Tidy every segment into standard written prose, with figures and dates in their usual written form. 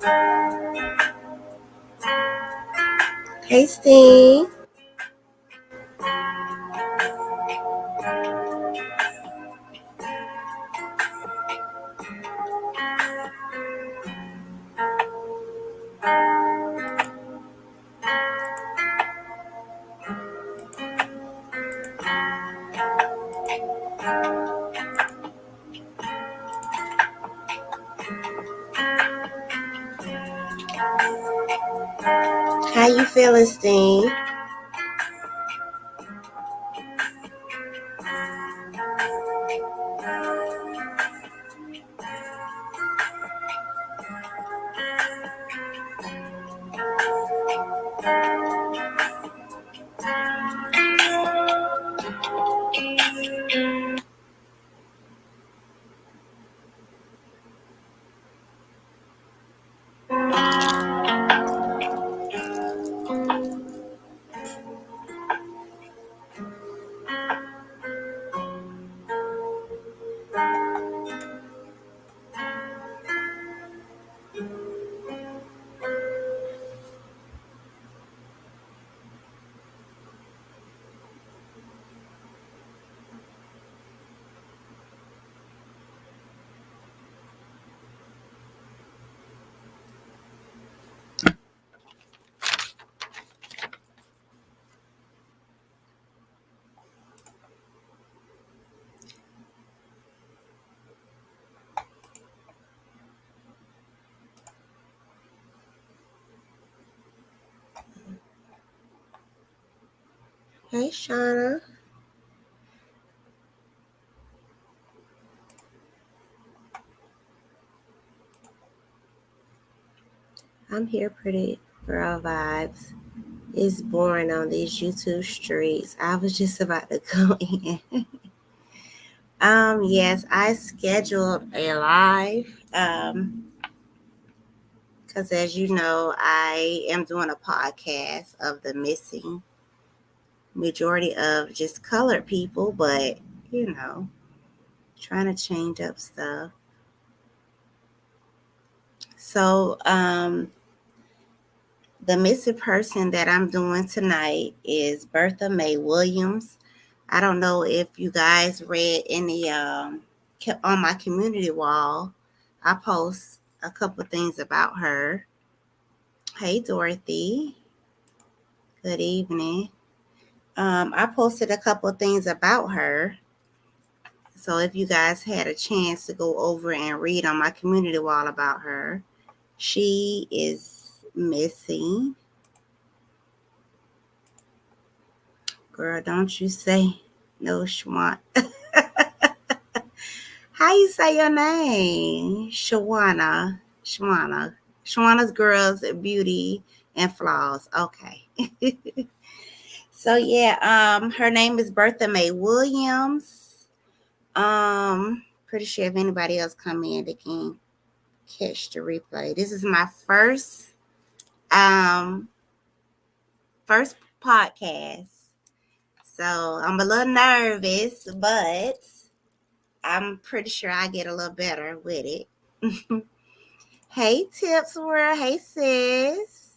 Hey, Steve. How you feeling, Steve? Hey, Shauna. I'm here, pretty girl vibes. It's boring on these YouTube streets. I was just about to go in. Yes, I scheduled a live. Because as you know, I am doing a podcast of the missing majority of just colored people, but you know, trying to change up stuff. So, the missing person that I'm doing tonight is Bertha Mae Williams. I don't know if you guys read any on my community wall. I post a couple things about her. Hey, Dorothy. Good evening. I posted a couple things about her. So if you guys had a chance to go over and read on my community wall about her, she is missing. Girl, don't you say no, Schwan. How you say your name? Shawana. Shawana. Shawana's Girls Beauty and Flaws. Okay. So yeah, her name is Bertha Mae Williams. Pretty sure if anybody else come in, they can catch the replay. This is my um first podcast. So I'm a little nervous, but I'm pretty sure I get a little better with it. Hey, Tips World. Hey, sis.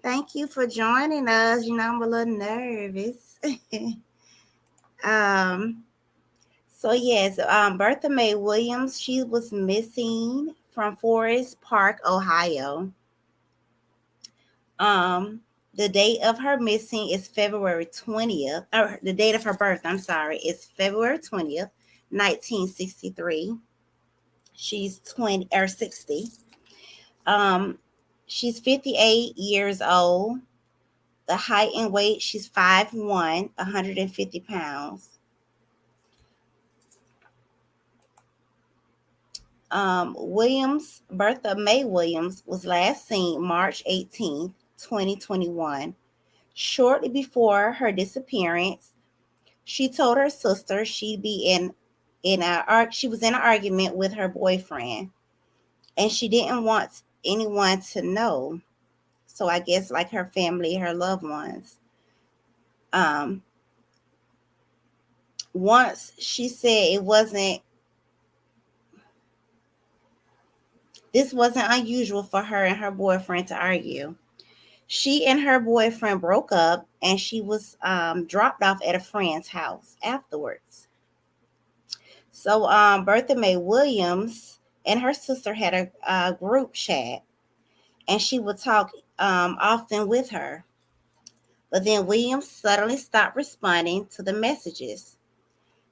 Thank you for joining us. You know, I'm a little nervous. um, so yes, Bertha Mae Williams, she was missing from Forest Park, Ohio. The date of her missing is February 20th, or the date of her birth, I'm sorry, is February 20th, 1963. She's 20 or 60. Um, she's 58 years old. The height and weight, she's 5'1", 150 pounds. Bertha Mae Williams was last seen March 18th, 2021. Shortly before her disappearance, she told her sister she'd be she was in an argument with her boyfriend, and she didn't want anyone to know. So I guess like her family, her loved ones. Um, Once she said it wasn't This wasn't unusual for her and her boyfriend to argue. She and her boyfriend broke up, and she was dropped off at a friend's house afterwards. So Bertha Mae Williams and her sister had a group chat, and she would talk often with her. But then Williams suddenly stopped responding to the messages.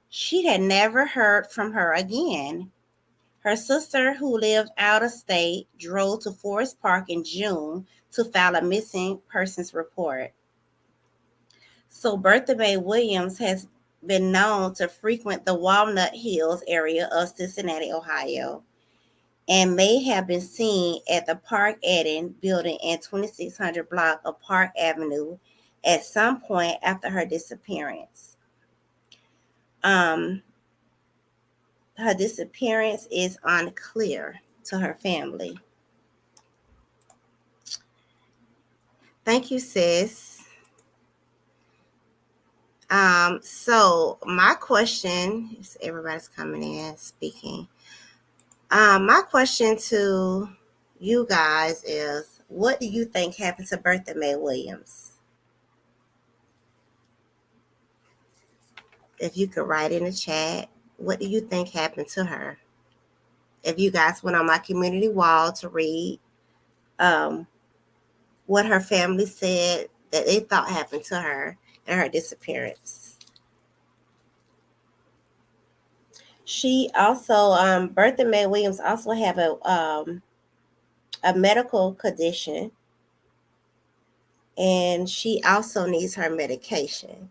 She had never heard from her again. Her sister, who lived out of state, drove to Forest Park in June to file a missing persons report. So Bertha Mae Williams has been known to frequent the Walnut Hills area of Cincinnati, Ohio, and may have been seen at the Park Eden building in 2600 block of Park Avenue at some point after her disappearance. Her disappearance is unclear to her family. Thank you, sis. So my question is, everybody's coming in speaking. My question to you guys is, what do you think happened to Bertha Mae Williams? If you could write in the chat, what do you think happened to her? If you guys went on my community wall to read what her family said that they thought happened to her and her disappearance. She also, Bertha Mae Williams also have a medical condition, and she also needs her medication.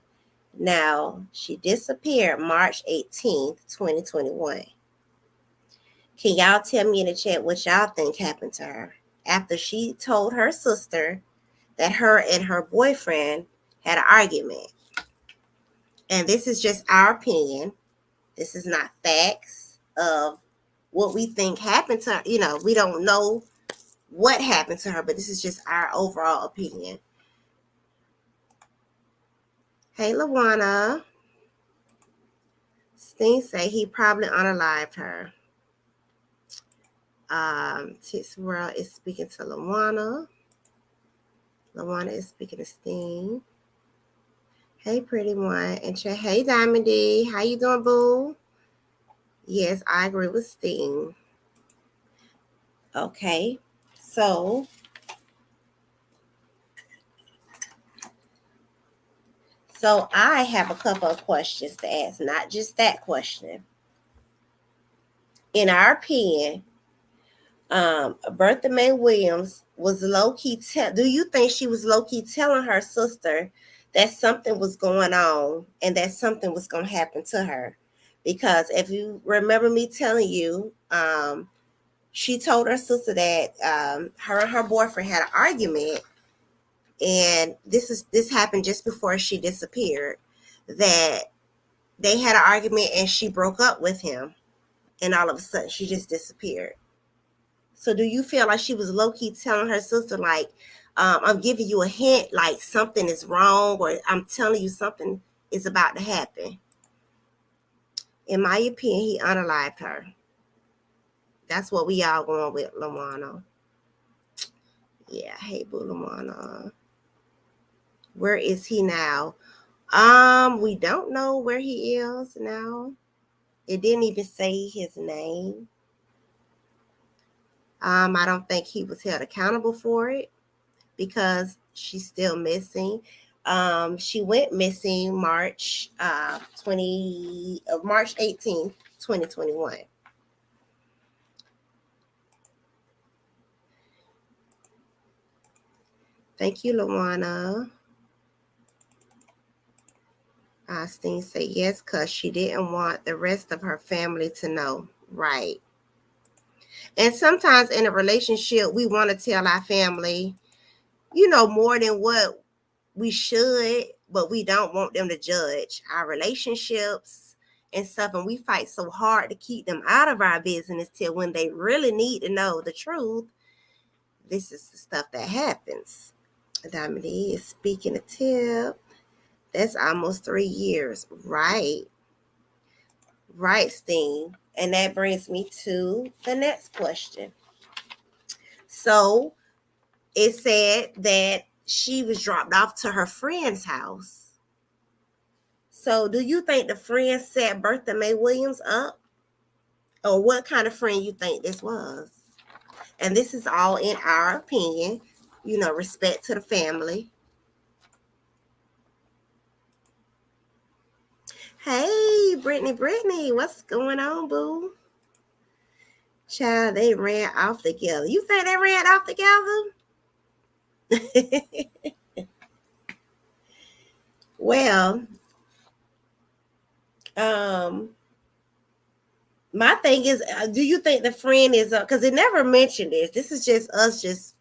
Now, she disappeared March 18th, 2021. Can y'all tell me in the chat what y'all think happened to her after she told her sister that her and her boyfriend had an argument? And this is just our opinion. This is not facts of what we think happened to her. You know, we don't know what happened to her, but this is just our overall opinion. Hey, Lawana. Steen say he probably unalived her. Tits World is speaking to Lawana. Lawana is speaking to Steen. Hey, pretty one. And hey, Diamondy. How you doing, boo? Yes, I agree with Steen. Okay, so I have a couple of questions to ask, not just that question. In our opinion, Bertha Mae Williams was low-key do you think she was low-key telling her sister that something was going on and that something was going to happen to her? Because if you remember me telling you, she told her sister that her and her boyfriend had an argument, and this happened just before she disappeared, that they had an argument and she broke up with him, and all of a sudden she just disappeared. So do you feel like she was low-key telling her sister, like, I'm giving you a hint, like something is wrong, or I'm telling you something is about to happen? In my opinion, he unalived her. That's what we all going with, Lawana. Yeah, hey, boo, Lawana. Where is he now? We don't know where he is now. It didn't even say his name. I don't think he was held accountable for it because she's still missing. She went missing March 18th, 2021. Thank you, Lawana. Steen said yes, because she didn't want the rest of her family to know. Right. And sometimes in a relationship, we want to tell our family, more than what we should, but we don't want them to judge our relationships and stuff. And we fight so hard to keep them out of our business till when they really need to know the truth. This is the stuff that happens. Diamond is speaking a tip. That's almost 3 years. Right. Right, Steen. And that brings me to the next question. So it said that she was dropped off to her friend's house. So do you think the friend set Bertha Mae Williams up? Or what kind of friend you think this was? And this is all in our opinion, respect to the family. Hey, Brittany, what's going on, boo? Child, they ran off together. You think they ran off together? Well, my thing is, do you think the friend is up? Because it never mentioned this. This is just us just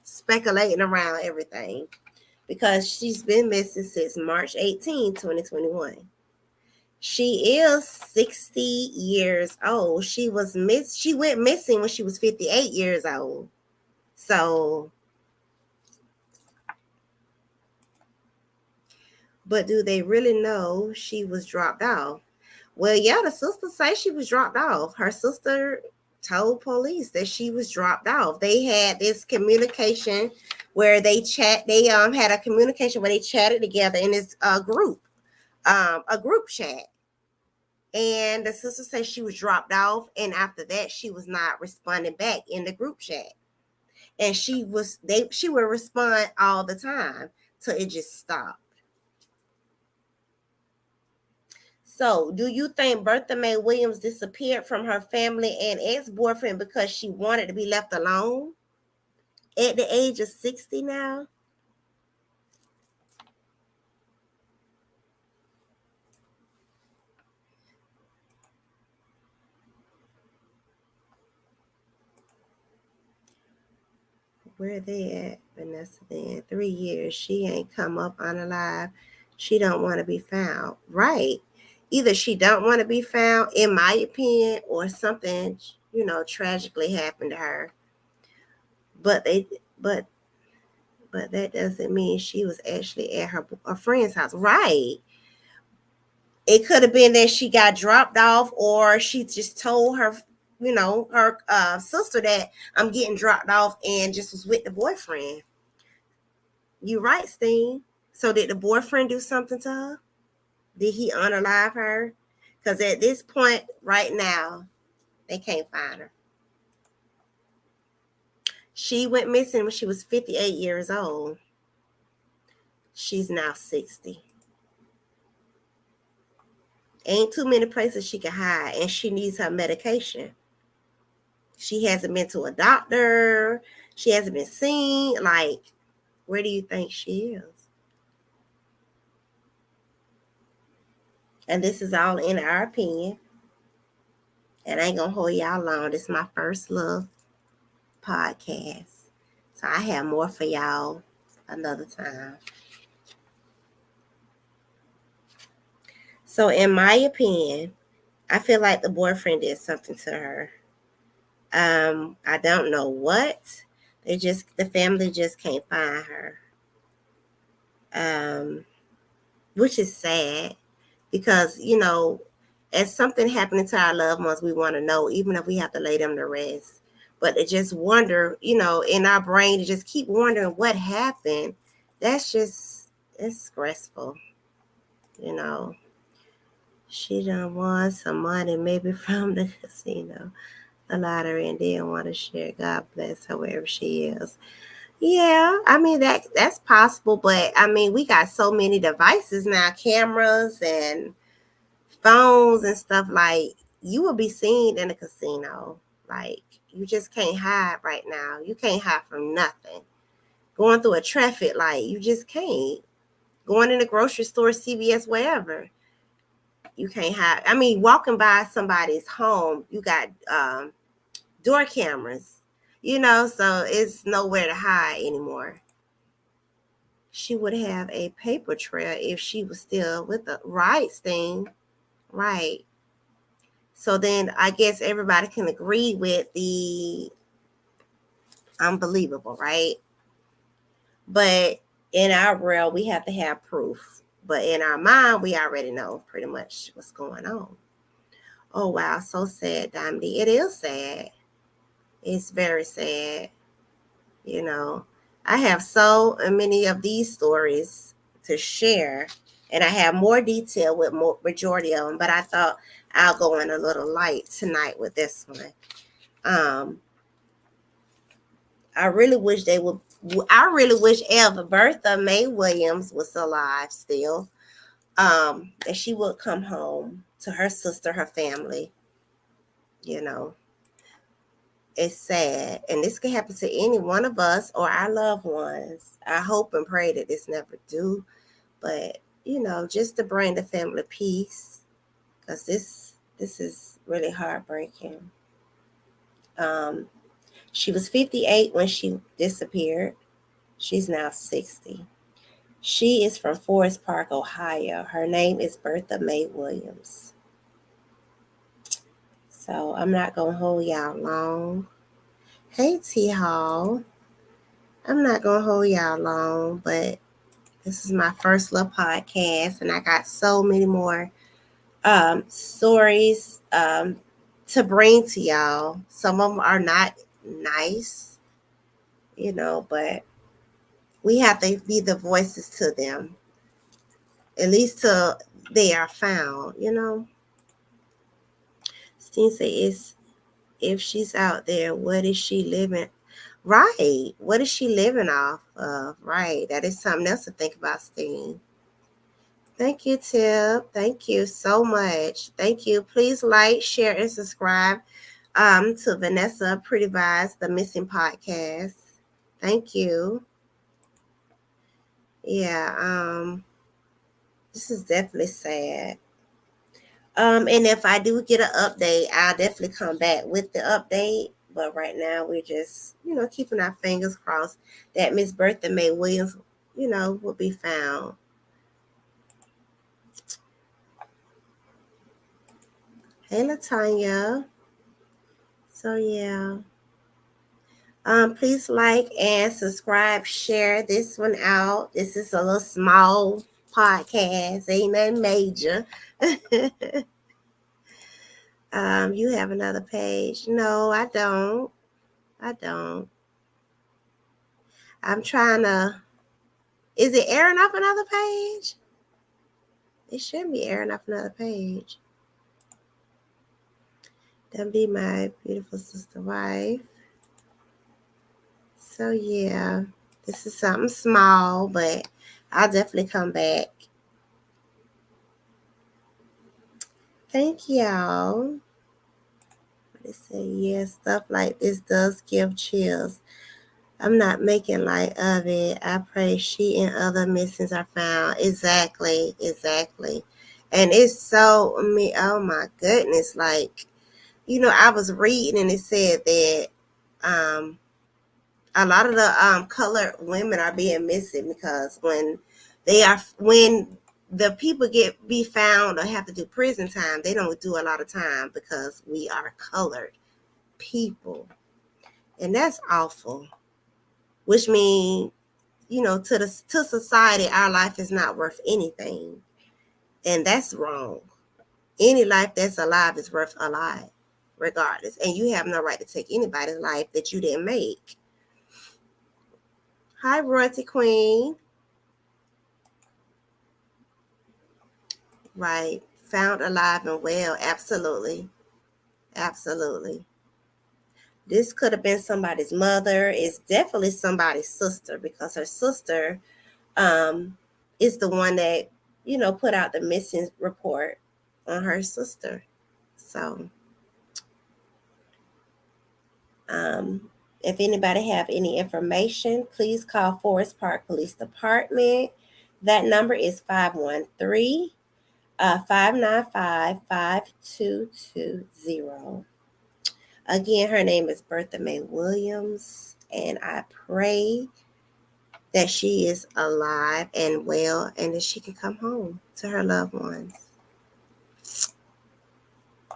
speculating around everything. Because she's been missing since March 18, 2021. She is 60 years old. She went missing when she was 58 years old. So, but do they really know she was dropped off? Well, yeah, the sister say she was dropped off. Her sister told police that she was dropped off. They had this communication where they had a communication where they chatted together in this group, a group chat. And the sister said she was dropped off, and after that, she was not responding back in the group chat. And she would respond all the time till it just stopped. So, do you think Bertha Mae Williams disappeared from her family and ex-boyfriend because she wanted to be left alone at the age of 60 now? Where they at, Vanessa? Then 3 years, she ain't come up unalive. She don't want to be found. Right. Either she don't want to be found, in my opinion, or something, tragically happened to her. But that doesn't mean she was actually at her friend's house. Right. It could have been that she got dropped off, or she just told her sister that I'm getting dropped off and just was with the boyfriend. You right, Steen. So did the boyfriend do something to her? Did he unalive her? Because at this point right now, they can't find her. She went missing when she was 58 years old. She's now 60. Ain't too many places she can hide, and she needs her medication. She hasn't been to a doctor. She hasn't been seen. Like, where do you think she is? And this is all in our opinion. And I ain't going to hold y'all long. This is my first little podcast. So I have more for y'all another time. So in my opinion, I feel like the boyfriend did something to her. I don't know what. The family just can't find her. Which is sad because, as something happening to our loved ones, we want to know, even if we have to lay them to rest. But to just wonder, in our brain, to just keep wondering what happened, it's stressful. She done won some money, maybe from the casino, the lottery, and didn't want to share. God bless her wherever she is. Yeah, I mean that's possible, but I mean we got so many devices now, cameras and phones and stuff. Like, you will be seen in a casino. Like, you just can't hide right now. You can't hide from nothing. Going through a traffic light, you just can't. Going in the grocery store, CVS, wherever, you can't hide. I mean, walking by somebody's home, you got door cameras, so it's nowhere to hide anymore. She would have a paper trail if she was still with the right thing. Right. So then I guess everybody can agree with the unbelievable, right? But in our world, we have to have proof. But in our mind, we already know pretty much what's going on. Oh, wow. So sad, Diamond. It is sad. It's very sad. You know, I have so many of these stories to share, and I have more detail with more majority of them. But I thought I'll go in a little light tonight with this one. Um, I really wish they would. I really wish ever Bertha Mae Williams was alive still. That she would come home to her sister, her family. You know, it's sad, and this can happen to any one of us or our loved ones. I hope and pray that this never do, but just to bring the family peace, because this is really heartbreaking. Um, she was 58 when she disappeared. She's now 60. She is from Forest Park, Ohio. Her name is Bertha Mae Williams. So I'm not gonna hold y'all long. Hey T Hall. I'm not gonna hold y'all long, but this is my first little podcast, and I got so many more stories to bring to y'all. Some of them are not nice, but we have to be the voices to them, at least till they are found. Steve say, "Is if she's out there, what is she living? Right? What is she living off of? Right? That is something else to think about, Steve." Thank you, Tip. Thank you so much. Thank you. Please like, share, and subscribe to Vanessa Pretty Vibes, the Missing Podcast. Thank you. Yeah, this is definitely sad. And if I do get an update, I'll definitely come back with the update. But right now, we're just, keeping our fingers crossed that Miss Bertha Mae Williams, will be found. Hey, Latanya. So, yeah. Please like and subscribe, share this one out. This is a little small podcast, ain't nothing major. You have another page? No, I don't. I don't. I'm trying to. Is it airing off another page? It shouldn't be airing off another page. That'd be my beautiful sister wife. So yeah, this is something small, but I'll definitely come back. Thank y'all. They say, yeah, stuff like this does give chills. I'm not making light of it. I pray she and other missings are found. Exactly. And it's so, oh my goodness. Like, I was reading and it said that a lot of the colored women are being missing because when the people be found or have to do prison time, they don't do a lot of time because we are colored people, and that's awful. Which means, to society, our life is not worth anything, and that's wrong. Any life that's alive is worth a life, regardless, and you have no right to take anybody's life that you didn't make. Hi, Royalty Queen. Right. Found alive and well. Absolutely. This could have been somebody's mother. It's definitely somebody's sister because her sister is the one that, put out the missing report on her sister. So, if anybody have any information, please call Forest Park Police Department. That number is 513 595 5220. Again, her name is Bertha Mae Williams, and I pray that she is alive and well and that she can come home to her loved ones.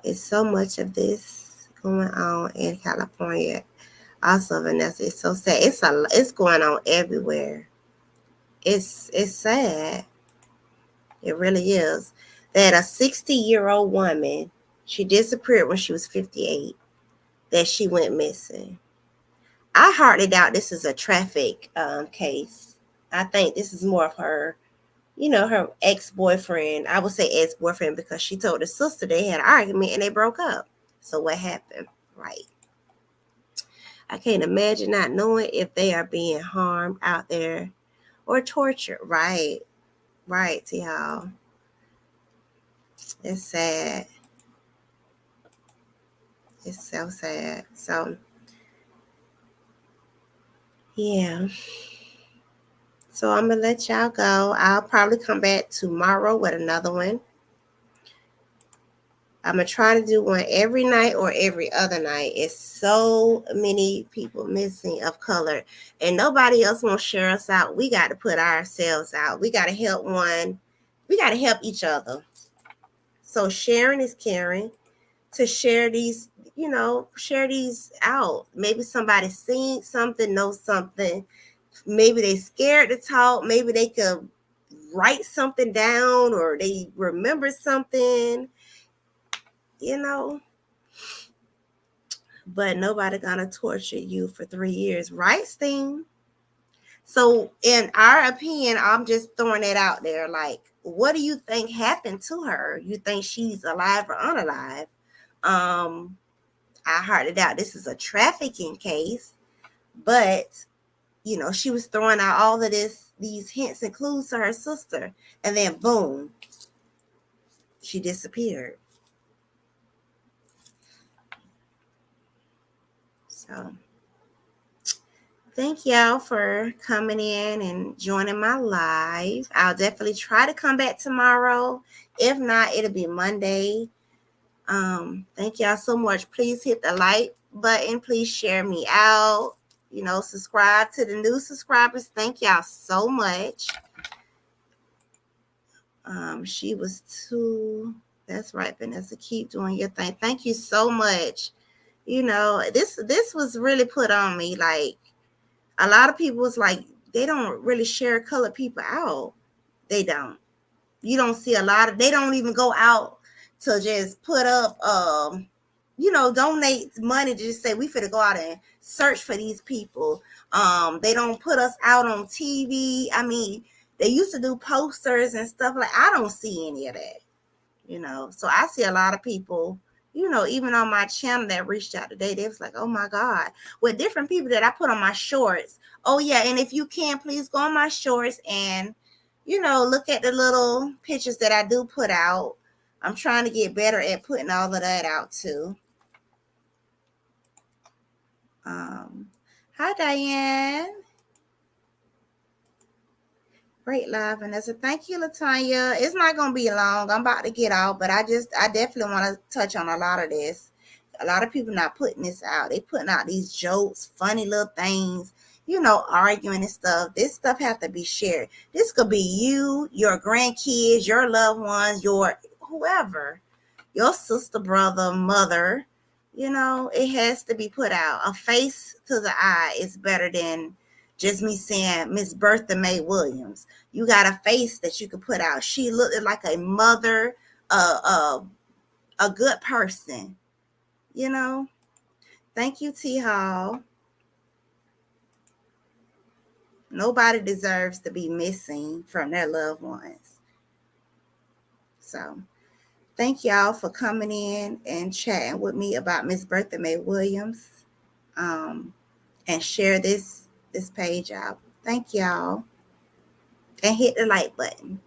It's so much of this going on in California. Also, Vanessa, it's so sad. It's going on everywhere. It's sad. It really is. That a 60-year-old woman, she disappeared when she was 58, that she went missing. I hardly doubt this is a traffic case. I think this is more of her, her ex-boyfriend. I would say ex-boyfriend because she told her sister they had an argument and they broke up. So what happened? Right. I can't imagine not knowing if they are being harmed out there or tortured. Right. Right, y'all. It's sad. It's so sad. So, yeah. So I'm going to let y'all go. I'll probably come back tomorrow with another one. I'm going to try to do one every night or every other night. It's so many people missing of color. And nobody else won't share us out. We got to put ourselves out. We got to help one. We got to help each other. So sharing is caring. To share these, share these out. Maybe somebody seen something, knows something. Maybe they scared to talk. Maybe they could write something down or they remember something, But nobody gonna torture you for 3 years, right, Sting? So in our opinion, I'm just throwing it out there. Like, what do you think happened to her? You think she's alive or unalive? I hardly doubt this is a trafficking case, but she was throwing out all of these hints and clues to her sister, and then boom, she disappeared. So thank y'all for coming in and joining my live. I'll definitely try to come back tomorrow. If not, it'll be Monday. Thank y'all so much. Please hit the like button. Please share me out. Subscribe to the new subscribers. Thank y'all so much. She was too. That's right, Vanessa. Keep doing your thing. Thank you so much. This was really put on me. Like, a lot of people was like, they don't really share colored people out. They don't. You don't see a lot of. They don't even go out to just put up, donate money to just say we finna go out and search for these people. They don't put us out on TV. I mean, they used to do posters and stuff like. I don't see any of that. So I see a lot of people, even on my channel that reached out today. They was like, oh my God, with different people that I put on my shorts. Oh yeah, and if you can, please go on my shorts and look at the little pictures that I do put out. I'm trying to get better at putting all of that out too. Hi Diane. Great live, Vanessa. Thank you, Latanya. It's not gonna be long. I'm about to get out, but I definitely want to touch on a lot of this. A lot of people not putting this out. They putting out these jokes, funny little things, arguing and stuff. This stuff have to be shared. This could be you, your grandkids, your loved ones, your whoever, your sister, brother, mother. It has to be put out. A face to the eye is better than just me saying Miss Bertha Mae Williams. You got a face that you could put out. She looked like a mother, a good person. Thank you, T Hall. Nobody deserves to be missing from their loved ones. So thank y'all for coming in and chatting with me about Miss Bertha Mae Williams. And share this page out. Thank y'all. And hit the like button.